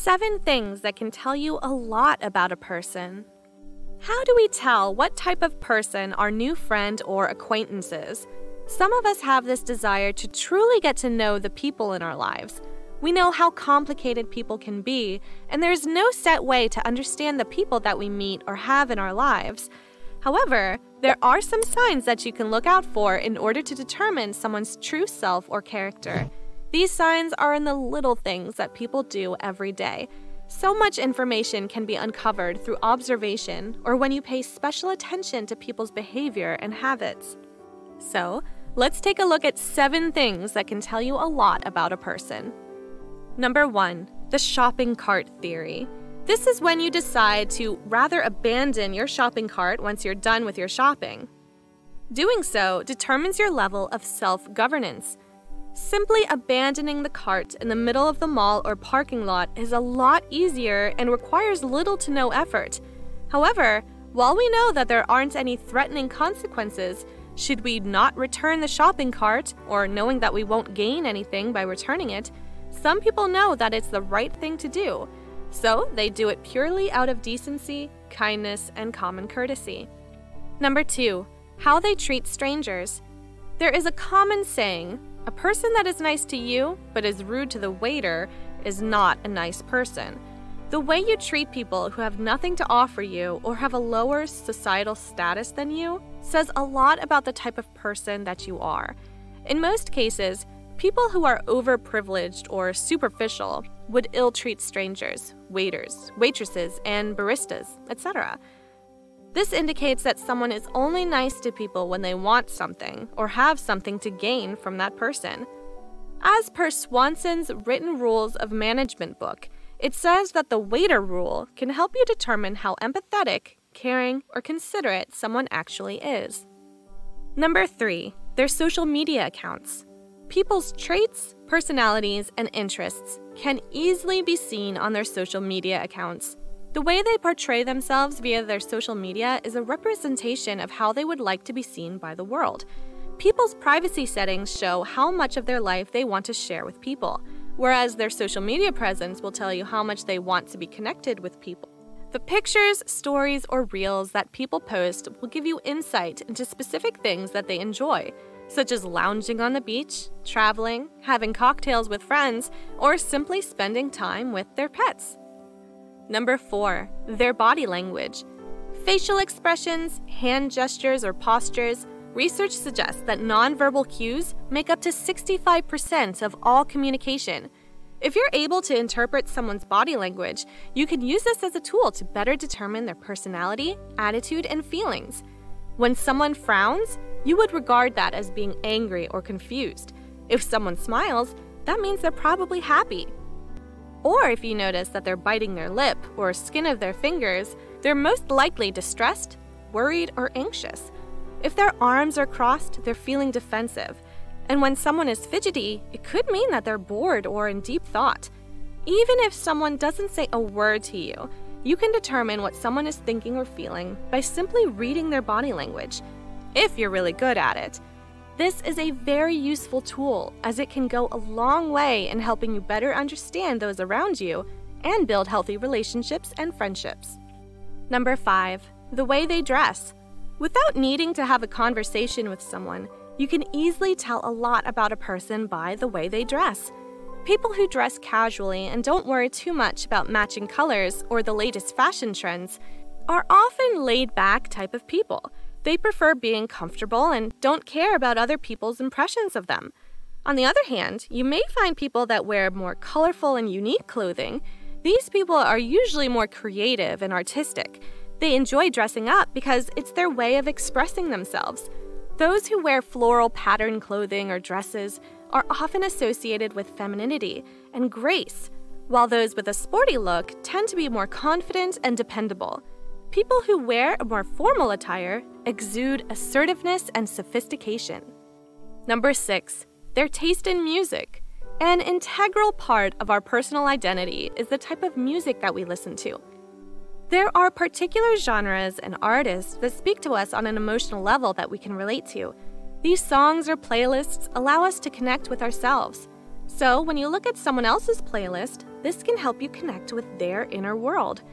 7 things that can tell you a lot about a person. How do we tell what type of person our new friend or acquaintance is? Some of us have this desire to truly get to know the people in our lives. We know how complicated people can be, and there's no set way to understand the people that we meet or have in our lives. However, there are some signs that you can look out for in order to determine someone's true self or character. These signs are in the little things that people do every day. So much information can be uncovered through observation or when you pay special attention to people's behavior and habits. So, let's take a look at 7 things that can tell you a lot about a person. Number 1, the shopping cart theory. This is when you decide to rather abandon your shopping cart once you're done with your shopping. Doing so determines your level of self-governance. Simply abandoning the cart in the middle of the mall or parking lot is a lot easier and requires little to no effort. However, while we know that there aren't any threatening consequences, should we not return the shopping cart, or knowing that we won't gain anything by returning it, some people know that it's the right thing to do. So they do it purely out of decency, kindness, and common courtesy. Number 2, how they treat strangers. There is a common saying, a person that is nice to you but is rude to the waiter is not a nice person. The way you treat people who have nothing to offer you or have a lower societal status than you says a lot about the type of person that you are. In most cases, people who are overprivileged or superficial would ill-treat strangers, waiters, waitresses, and baristas, etc. This indicates that someone is only nice to people when they want something or have something to gain from that person. As per Swanson's Written Rules of Management book, it says that the waiter rule can help you determine how empathetic, caring, or considerate someone actually is. Number 3, their social media accounts. People's traits, personalities, and interests can easily be seen on their social media accounts. The way they portray themselves via their social media is a representation of how they would like to be seen by the world. People's privacy settings show how much of their life they want to share with people, whereas their social media presence will tell you how much they want to be connected with people. The pictures, stories, or reels that people post will give you insight into specific things that they enjoy, such as lounging on the beach, traveling, having cocktails with friends, or simply spending time with their pets. Number 4, their body language. Facial expressions, hand gestures, or postures. Research suggests that nonverbal cues make up to 65% of all communication. If you're able to interpret someone's body language, you can use this as a tool to better determine their personality, attitude, and feelings. When someone frowns, you would regard that as being angry or confused. If someone smiles, that means they're probably happy. Or if you notice that they're biting their lip or skin of their fingers, they're most likely distressed, worried, or anxious. If their arms are crossed, they're feeling defensive. And when someone is fidgety, it could mean that they're bored or in deep thought. Even if someone doesn't say a word to you, you can determine what someone is thinking or feeling by simply reading their body language, if you're really good at it. This is a very useful tool, as it can go a long way in helping you better understand those around you and build healthy relationships and friendships. Number 5, the way they dress. Without needing to have a conversation with someone, you can easily tell a lot about a person by the way they dress. People who dress casually and don't worry too much about matching colors or the latest fashion trends are often laid-back type of people. They prefer being comfortable and don't care about other people's impressions of them. On the other hand, you may find people that wear more colorful and unique clothing. These people are usually more creative and artistic. They enjoy dressing up because it's their way of expressing themselves. Those who wear floral pattern clothing or dresses are often associated with femininity and grace, while those with a sporty look tend to be more confident and dependable. People who wear a more formal attire exude assertiveness and sophistication. Number 6, their taste in music. An integral part of our personal identity is the type of music that we listen to. There are particular genres and artists that speak to us on an emotional level that we can relate to. These songs or playlists allow us to connect with ourselves. So when you look at someone else's playlist, this can help you connect with their inner world.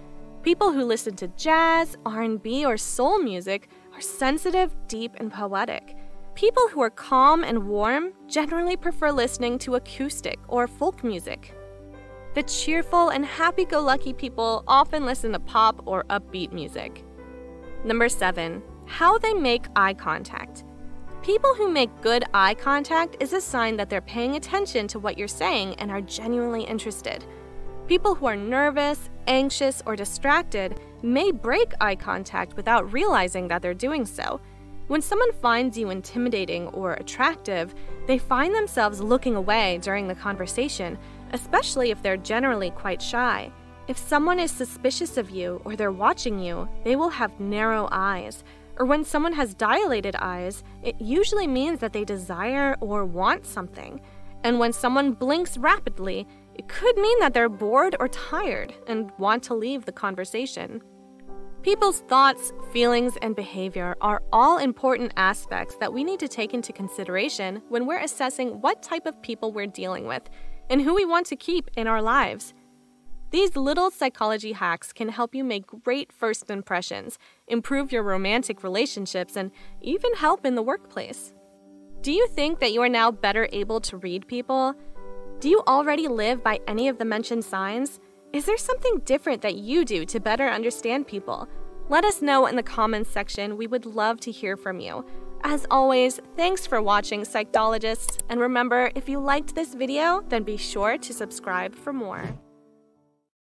People who listen to jazz, R&B, or soul music are sensitive, deep, and poetic. People who are calm and warm generally prefer listening to acoustic or folk music. The cheerful and happy-go-lucky people often listen to pop or upbeat music. Number 7, how they make eye contact. People who make good eye contact is a sign that they're paying attention to what you're saying and are genuinely interested. People who are nervous, anxious, or distracted may break eye contact without realizing that they're doing so. When someone finds you intimidating or attractive, they find themselves looking away during the conversation, especially if they're generally quite shy. If someone is suspicious of you or they're watching you, they will have narrow eyes. Or when someone has dilated eyes, it usually means that they desire or want something. And when someone blinks rapidly, it could mean that they're bored or tired and want to leave the conversation. People's thoughts, feelings, and behavior are all important aspects that we need to take into consideration when we're assessing what type of people we're dealing with and who we want to keep in our lives. These little psychology hacks can help you make great first impressions, improve your romantic relationships, and even help in the workplace. Do you think that you are now better able to read people? Do you already live by any of the mentioned signs? Is there something different that you do to better understand people? Let us know in the comments section. We would love to hear from you. As always, thanks for watching, Psychologists, and remember, if you liked this video, then be sure to subscribe for more.